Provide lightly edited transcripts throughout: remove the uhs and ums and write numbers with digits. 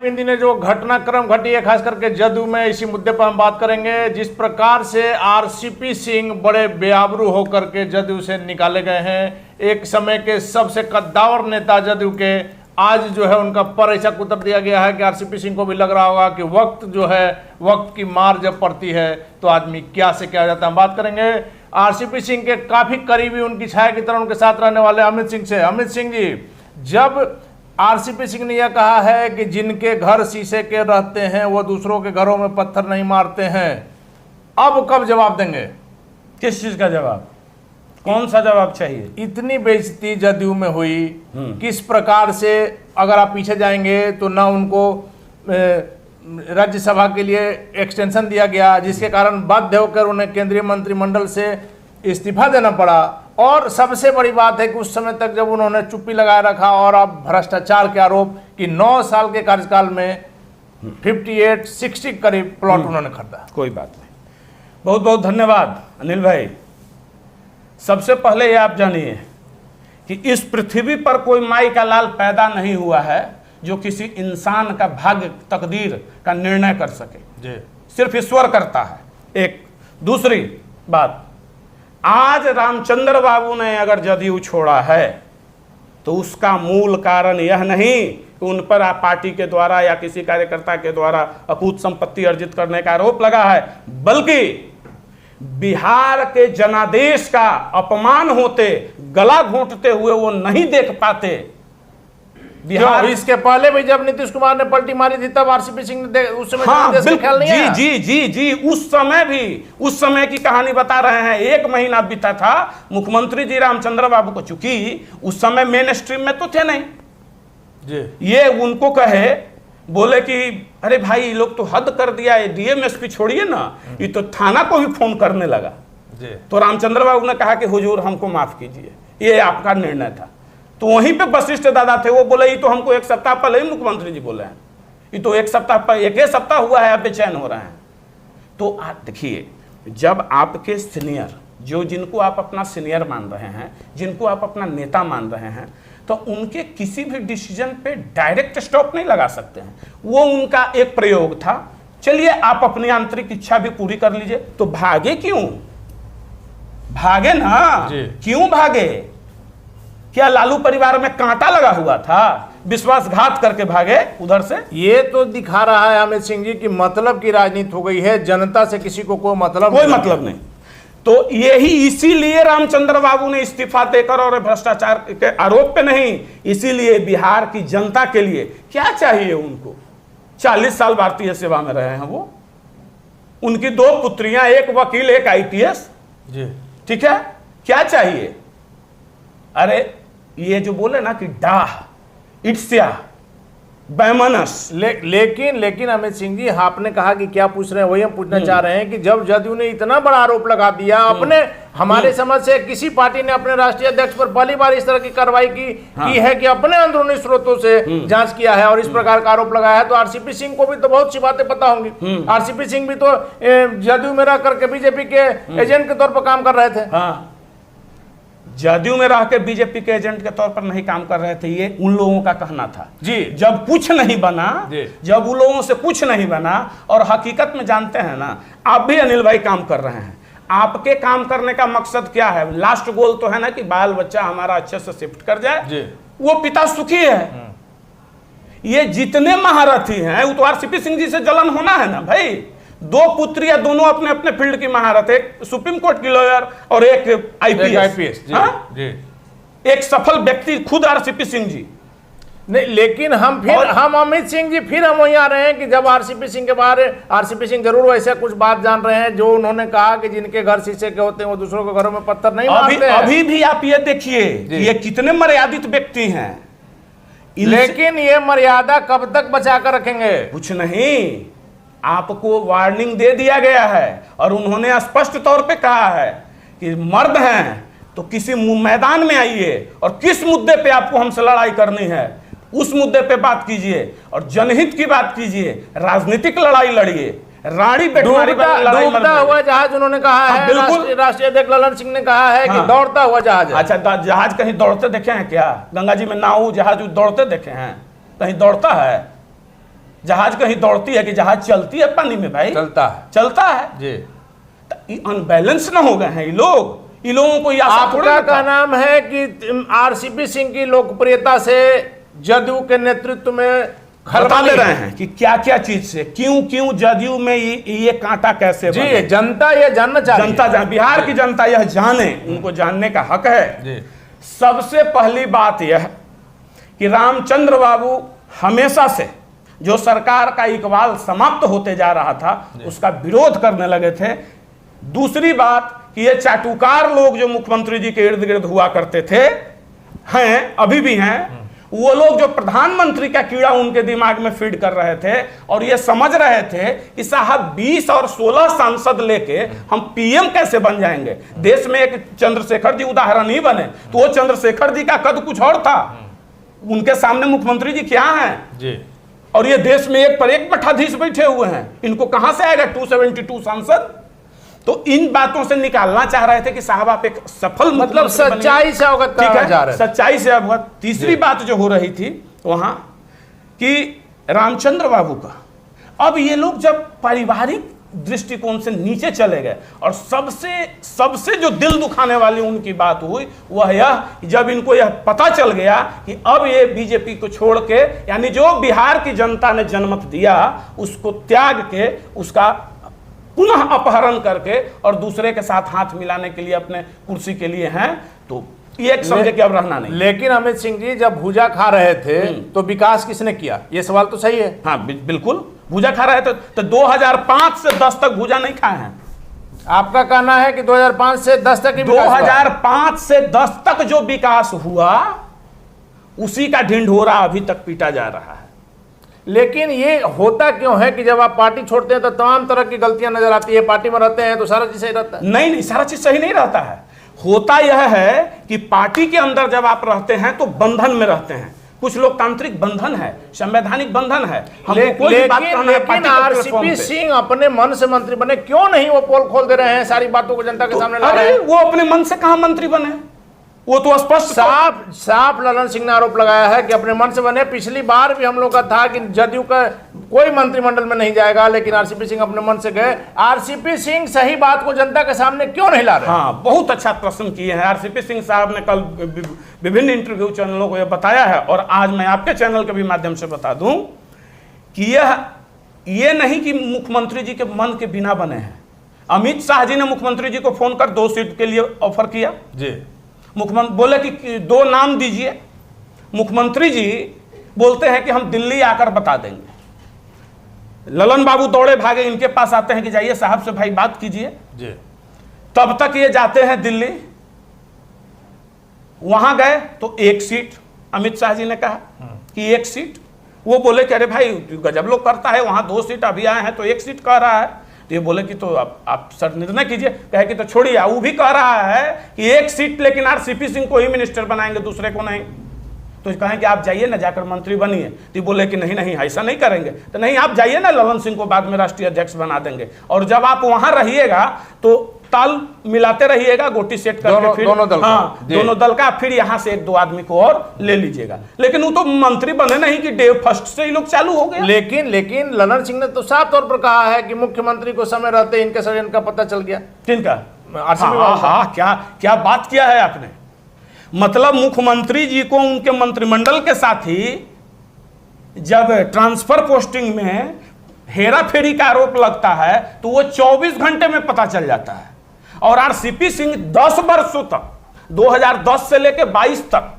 इन दिनों जो घटनाक्रम घटी है खास करके जदयू में, इसी मुद्दे पर हम बात करेंगे। जिस प्रकार से आरसीपी सिंह बड़े बेआबरू होकर के जदयू से निकाले गए हैं, एक समय के सबसे कद्दावर नेता जदयू के, आज जो है उनका पर ऐसा कुतर दिया गया है कि आरसीपी सिंह को भी लग रहा होगा कि वक्त जो है, वक्त की मार जब पड़ती है तो आदमी क्या से क्या हो जाता है। हम बात करेंगे आरसीपी सिंह के काफी करीबी, उनकी छाया की तरह उनके साथ रहने वाले अमित सिंह से। अमित सिंह जी, जब आरसीपी सिंह ने यह कहा है कि जिनके घर शीशे के रहते हैं वो दूसरों के घरों में पत्थर नहीं मारते हैं, अब कब जवाब देंगे? किस चीज का जवाब? कौन सा जवाब चाहिए? इतनी बेइज्जती जदयू में हुई, किस प्रकार से, अगर आप पीछे जाएंगे तो ना उनको राज्यसभा के लिए एक्सटेंशन दिया गया, जिसके कारण बाध्य होकर उन्हें केंद्रीय मंत्रिमंडल से इस्तीफा देना पड़ा, और सबसे बड़ी बात है कि उस समय तक जब उन्होंने चुप्पी लगाए रखा, और अब भ्रष्टाचार के आरोप कि 9 साल के कार्यकाल में 58-60 करीब प्लॉट उन्होंने खरीदा। कोई बात नहीं, बहुत बहुत धन्यवाद अनिल भाई। सबसे पहले ये आप जानिए कि इस पृथ्वी पर कोई माई का लाल पैदा नहीं हुआ है जो किसी इंसान का भाग्य तकदीर का निर्णय कर सके जी। सिर्फ ईश्वर करता है। एक दूसरी बात, आज रामचंद्र बाबू ने अगर जदयू छोड़ा है तो उसका मूल कारण यह नहीं कि उन पर पार्टी के द्वारा या किसी कार्यकर्ता के द्वारा अकूत संपत्ति अर्जित करने का आरोप लगा है, बल्कि बिहार के जनादेश का अपमान होते, गला घोंटते हुए वो नहीं देख पाते। बिहार इसके पहले भी जब नीतीश कुमार ने पलटी मारी थी तब आरसीपी सिंह ने उस समय जनादेश का ख्याल नहीं आया। जी, उस समय भी, उस समय की कहानी बता रहे हैं। 1 महीना बीता था मुख्यमंत्री जी रामचंद्र बाबू को, चूंकि उस समय मेन स्ट्रीम में तो थे नहीं जी। ये उनको कहे, बोले कि अरे भाई ये लोग तो हद कर दिया है, डीएमएसपी छोड़िए ना, ये तो थाना को भी फोन करने लगा जी। तो रामचंद्र बाबू ने कहा कि हुजूर हमको माफ कीजिए, ये आपका निर्णय था। तो वहीं पे वशिष्ठ दादा थे, वो बोले ये तो हमको 1 सप्ताह पहले ही मुख्यमंत्री जी बोले हैं, ये तो 1 सप्ताह हुआ है, आप बेचैन हो रहे हैं। तो आप देखिए, जब आपके सीनियर, जो जिनको आप अपना सीनियर मान रहे हैं, जिनको आप अपना नेता मान रहे हैं, तो उनके किसी भी डिसीजन पे डायरेक्ट स्टॉप नहीं लगा सकते हैं। वो उनका एक प्रयोग था, चलिए आप अपनी आंतरिक इच्छा भी पूरी कर लीजिए। तो भागे क्यों? भागे ना, क्यों भागे? क्या लालू परिवार में कांटा लगा हुआ था? विश्वासघात करके भागे उधर से? ये तो दिखा रहा है अमित सिंह जी की मतलब की राजनीति हो गई है, जनता से किसी को कोई मतलब नहीं। तो यही इसीलिए रामचंद्र बाबू ने इस्तीफा देकर, और भ्रष्टाचार के आरोप पे नहीं, इसीलिए बिहार की जनता के लिए क्या चाहिए उनको? 40 साल भारतीय सेवा में रहे हैं वो, उनकी 2 पुत्रियां, एक वकील एक आईपीएस जी, ठीक है, क्या चाहिए? अरे ये जो बोले ना कि डाह, ईर्ष्या, बैमनस, लेकिन अमित सिंह जी, आपने कहा कि क्या पूछ रहे हैं, वही हम पूछना चाह रहे हैं कि जब जदयू ने इतना बड़ा आरोप लगा दिया, अपने हमारे समझ से किसी पार्टी ने अपने राष्ट्रीय अध्यक्ष पर पहली बार इस तरह की कार्रवाई की है कि अपने अंदरूनी स्रोतों से जांच किया है और इस प्रकार का आरोप लगाया है, तो आरसीपी सिंह को भी तो बहुत सी बातें पता होंगी। आरसीपी सिंह भी तो जदयू में रह करके बीजेपी के एजेंट के तौर पर काम कर रहे थे। जदयू में रह के बीजेपी के एजेंट के तौर पर नहीं काम कर रहे थे, ये उन लोगों का कहना था जी। जब कुछ नहीं बना, जब उन लोगों से कुछ नहीं बना, और हकीकत में जानते हैं ना, आप भी अनिल भाई काम कर रहे हैं, आपके काम करने का मकसद क्या है? लास्ट गोल तो है ना कि बाल बच्चा हमारा अच्छे से शिफ्ट कर जाए, वो पिता सुखी है। ये जितने महारथी हैं, वो तो आरसीपी सिंह जी से जलन होना है ना भाई। 2 पुत्रियां, दोनों अपने अपने फील्ड की महारत, एक सुप्रीम कोर्ट की लॉयर और एक आईपीएस जी। एक सफल व्यक्ति खुद आरसीपी सिंह जी। नहीं, लेकिन हम अमित सिंह जी फिर हम वहीं आ रहे हैं कि जब आरसीपी सिंह के बारे, आरसीपी सिंह जरूर वैसे कुछ बात जान रहे हैं, जो उन्होंने कहा कि जिनके घर शीशे के होते हैं वो दूसरों के घरों में पत्थर नहीं मारते हैं। अभी भी आप ये देखिए ये कितने मर्यादित व्यक्ति हैं, लेकिन ये मर्यादा कब तक बचा कर रखेंगे? कुछ नहीं, आपको वार्निंग दे दिया गया है, और उन्होंने स्पष्ट तौर पे कहा है कि मर्द हैं तो किसी मैदान में आइए, और किस मुद्दे पे आपको हमसे लड़ाई करनी है उस मुद्दे पे बात कीजिए, और जनहित की बात कीजिए, राजनीतिक लड़ाई लड़िए। रानी बेटमारी डूबता हुआ जहाज उन्होंने कहा है। बिल्कुल। राष्ट्रीय अध्यक्ष ललन सिंह ने कहा है कि दौड़ता हुआ जहाज है। अच्छा, जहाज कहीं दौड़ते देखे हैं क्या? गंगा जी में नाव जहाज दौड़ते देखे हैं? कहीं दौड़ता है जहाज? कहीं दौड़ती है कि जहाज चलती है पानी में? भाई चलता है जी। अनबैलेंस ना हो गए हैं ये लोगों को। आपका का नाम है कि आरसीपी सिंह की लोकप्रियता से जदयू के नेतृत्व में बता ले रहे हैं कि क्या क्या चीज से क्यों जदयू में ये कांटा कैसे जी बने। जनता ये जानना चाहती है। जनता बिहार की जनता यह जाने, उनको जानने का हक है जी। सबसे पहली बात यह कि रामचंद्र बाबू हमेशा से जो सरकार का इकबाल समाप्त होते जा रहा था उसका विरोध करने लगे थे। दूसरी बात कि ये चाटुकार लोग जो मुख्यमंत्री जी के इर्द गिर्द हुआ करते थे, हैं अभी भी हैं, वो लोग जो प्रधानमंत्री का कीड़ा उनके दिमाग में फीड कर रहे थे और ये समझ रहे थे कि साहब 20 और 16 सांसद लेके हम पीएम कैसे बन जाएंगे। देश में एक चंद्रशेखर जी उदाहरण ही बने, तो वो चंद्रशेखर जी का कद कुछ और था, उनके सामने मुख्यमंत्री जी क्या हैं जी। और ये देश में एक पर एक मठाधीश बैठे हुए हैं, इनको कहां से आएगा 272 सांसद? तो इन बातों से निकालना चाह रहे थे कि साहब आप एक सफल मतलब सच्चाई से अवगत कराना चाह रहे थे, सच्चाई से अवगत। तीसरी बात जो हो रही थी वहां कि रामचंद्र बाबू का, अब ये लोग जब पारिवारिक दृष्टिकोण से नीचे चले गए और सबसे जो दिल दुखाने वाली उनकी बात हुई वह यह, जब इनको यह पता चल गया कि अब ये बीजेपी को छोड़ के, यानी जो बिहार की जनता ने जनमत दिया उसको त्याग के, उसका पुनः अपहरण करके और दूसरे के साथ हाथ मिलाने के लिए अपने कुर्सी के लिए हैं, तो ये एक समझे कि अब रहना नहीं। लेकिन अमित सिंह जी जब भूजा खा रहे थे तो विकास किसने किया? ये सवाल तो सही है। हाँ बिल्कुल, भूजा खा रहे थे तो 2005 से 10 तक भूजा नहीं खाए हैं। आपका कहना है कि 2005 से 10 तक 2005 से 10 तक जो विकास हुआ उसी का ढिंढोरा अभी तक पीटा जा रहा है। लेकिन ये होता क्यों है कि जब आप पार्टी छोड़ते हैं तो तमाम तरह की गलतियां नजर आती है, पार्टी में रहते हैं तो सारा चीज सही रहता है? नहीं, सारा चीज सही नहीं रहता है। होता यह है कि पार्टी के अंदर जब आप रहते हैं तो बंधन में रहते हैं। कुछ लोकतांत्रिक बंधन है, संवैधानिक बंधन है। लेकिन आरसीपी सिंह अपने मन से मंत्री बने, क्यों नहीं वो पोल खोल दे रहे हैं, सारी बातों को जनता के सामने ला रहे हैं? वो अपने मन से कहां मंत्री बने? वो तो स्पष्ट साफ ललन सिंह ने आरोप लगाया है कि अपने मन से बने। पिछली बार भी हम लोग का था कि जदयू का कोई मंत्रिमंडल में नहीं जाएगा, लेकिन आरसीपी सिंह अपने मन से गए। आरसीपी सिंह सही बात को जनता के सामने क्यों नहीं ला रहे? हाँ, बहुत अच्छा प्रश्न किए हैं। आरसीपी सिंह साहब ने कल विभिन्न इंटरव्यू चैनलों को यह बताया है और आज मैं आपके चैनल के भी माध्यम से बता दूं कि ये नहीं कि मुख्यमंत्री जी के मन के बिना बने हैं। अमित शाह जी ने मुख्यमंत्री जी को फोन कर 2 सीट के लिए ऑफर किया जी। मुख्यमंत्री बोले कि 2 नाम दीजिए। मुख्यमंत्री जी बोलते हैं कि हम दिल्ली आकर बता देंगे। ललन बाबू दौड़े भागे इनके पास आते हैं कि जाइए साहब से भाई बात कीजिए जी। तब तक ये जाते हैं दिल्ली। वहां गए तो 1 सीट अमित शाह जी ने कहा कि 1 सीट। वो बोले कि अरे भाई गजब लोग करता है, वहां 2 सीट अभी आए हैं तो 1 सीट कह रहा है। तो ये बोले कि तो आप सर निर्णय कीजिए। कहे कि तो छोड़िए, वो भी कह रहा है कि 1 सीट लेकिन आरसीपी सिंह को ही मिनिस्टर बनाएंगे, दूसरे को नहीं। तो कहें कि आप जाइए ना, जाकर मंत्री बनिए। तो बोले कि नहीं ऐसा नहीं करेंगे। तो नहीं, आप जाइए ना, ललन सिंह को बाद में राष्ट्रीय अध्यक्ष बना देंगे और जब आप वहां रहिएगा तो ताल मिलाते रहिएगा, गोटी सेट करके फिर दोनों दल का फिर यहां से 1-2 आदमी को और ले लीजिएगा। लेकिन वो तो मंत्री बने नहीं कि डे फर्स्ट से ही लोग चालू हो गए। लेकिन ललन सिंह ने तो साफ तौर पर कहा है कि मुख्यमंत्री को समय रहते इनके षड्यंत्र का पता चल गया। किनका? क्या बात किया है आपने। मतलब मुख्यमंत्री जी को उनके मंत्रिमंडल के साथ ही जब ट्रांसफर पोस्टिंग में हेरा फेरी का आरोप लगता है तो वो 24 घंटे में पता चल जाता है। और आरसीपी सिंह 10 वर्षों तक, 2010 से लेकर 22 तक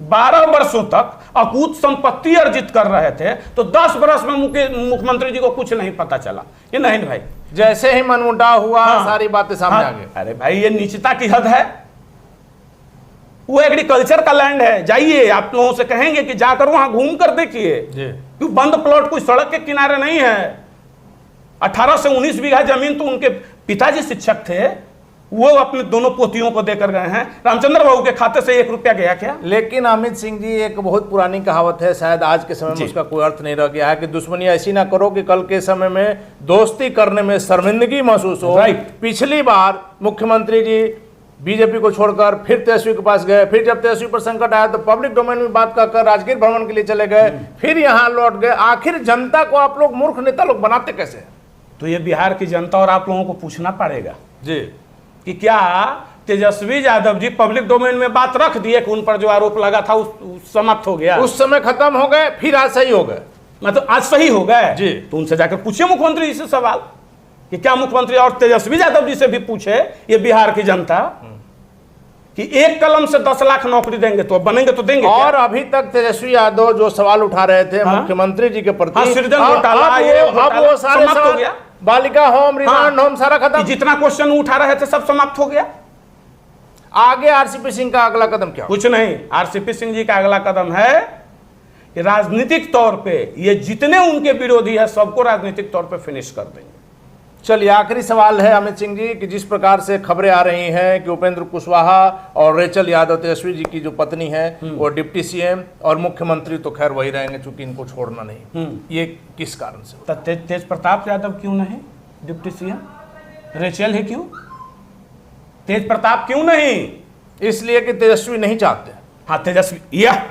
12 वर्षों तक अकूत संपत्ति अर्जित कर रहे थे, तो 10 वर्ष में मुख्यमंत्री जी को कुछ नहीं पता चला। ये नहीं भाई, जैसे ही मनमुटाव हुआ सारी बातें सामने आ गई। अरे भाई ये नीचता की हद है। वो एग्रीकल्चर का लैंड है, जाइए, आप लोगों से कहेंगे कि जाकर वहां घूम कर देखिए, क्यों बंद प्लॉट कोई सड़क के किनारे नहीं है। 18 से 19 बीघा जमीन तो उनके पिताजी शिक्षक थे, वो अपने दोनों पोतियों को देकर गए हैं। रामचंद्र बाबू के खाते से 1 रुपया गया क्या? लेकिन अमित सिंह जी, एक बहुत पुरानी कहावत है, शायद आज के समय में उसका कोई अर्थ नहीं रह गया है, कि दुश्मनी ऐसी ना करो कि कल के समय में दोस्ती करने में शर्मिंदगी महसूस हो। राइट। पिछली बार मुख्यमंत्री जी बीजेपी को छोड़कर फिर तेजस्वी के पास गए, फिर जब तेजस्वी पर संकट आया तो पब्लिक डोमेन में बात कर राजगीर भ्रमण के लिए चले गए, फिर यहाँ लौट गए। आखिर जनता को आप लोग मूर्ख नेता लोग बनाते कैसे? तो ये बिहार की जनता और आप लोगों को पूछना पड़ेगा जी कि क्या तेजस्वी यादव जी पब्लिक डोमेन में बात रख दिए कि उन पर जो आरोप लगा था उस समाप्त हो गया, उस समय खत्म हो गए, फिर आज सही हो गए, मतलब आज सही हो गए जी। तो उनसे जाकर पूछिए मुख्यमंत्री जी से सवाल कि क्या मुख्यमंत्री और तेजस्वी यादव जी से भी पूछे ये बिहार की जनता कि 1 कलम से 10 लाख नौकरी देंगे तो बनेंगे तो देंगे और क्या? अभी तक तेजस्वी यादव जो सवाल उठा रहे थे मुख्यमंत्री जी के प्रति, हाँ, सृजन घोटाला, अब वो सारे समाप्त हो सवाल, गया। बालिका होम, रिमांड होम, सारा खत्म। जितना क्वेश्चन उठा रहे थे सब समाप्त हो गया। आगे आरसीपी सिंह का अगला कदम क्या? कुछ नहीं, आरसीपी सिंह जी का अगला कदम है कि राजनीतिक तौर पे ये जितने उनके विरोधी है सबको राजनीतिक तौर पे फिनिश कर देंगे। चलिए, आखिरी सवाल है अमित सिंह जी कि जिस प्रकार से खबरें आ रही हैं कि उपेंद्र कुशवाहा और रेचल यादव, तेजस्वी जी की जो पत्नी है, वो डिप्टी सीएम और मुख्यमंत्री तो खैर वही रहेंगे चूंकि इनको छोड़ना नहीं, ये किस कारण से? तो तेज प्रताप यादव क्यों नहीं डिप्टी सीएम? रेचल ही क्यों? तेज प्रताप क्यों नहीं? इसलिए कि तेजस्वी नहीं चाहते। हाँ, तेजस्वी, यह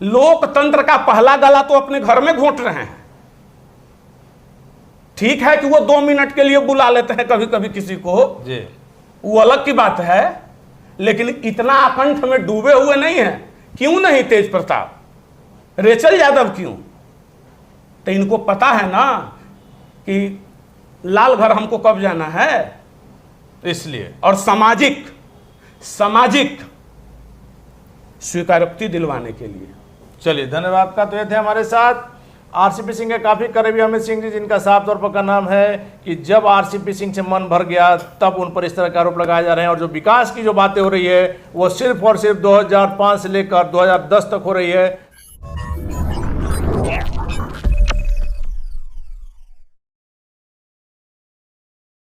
लोकतंत्र का पहला गला तो अपने घर में घोंट रहे हैं। ठीक है कि वो 2 मिनट के लिए बुला लेते हैं कभी कभी किसी को जी, वो अलग की बात है, लेकिन इतना आकंठ में डूबे हुए नहीं है। क्यों नहीं तेज प्रताप, रेचल यादव क्यों? तो इनको पता है ना कि लाल घर हमको कब जाना है, इसलिए। और सामाजिक स्वीकारोक्ति दिलवाने के लिए। चलिए, धन्यवाद का तो ये थे हमारे साथ आरसीपी सिंह के काफी करीबी अमित सिंह जी, जिनका साफ तौर पर का नाम है कि जब आरसीपी सिंह से मन भर गया तब उन पर इस तरह के आरोप लगाए जा रहे हैं। और जो विकास की जो बातें हो रही है वो सिर्फ और सिर्फ 2005 से लेकर 2010 तक हो रही है।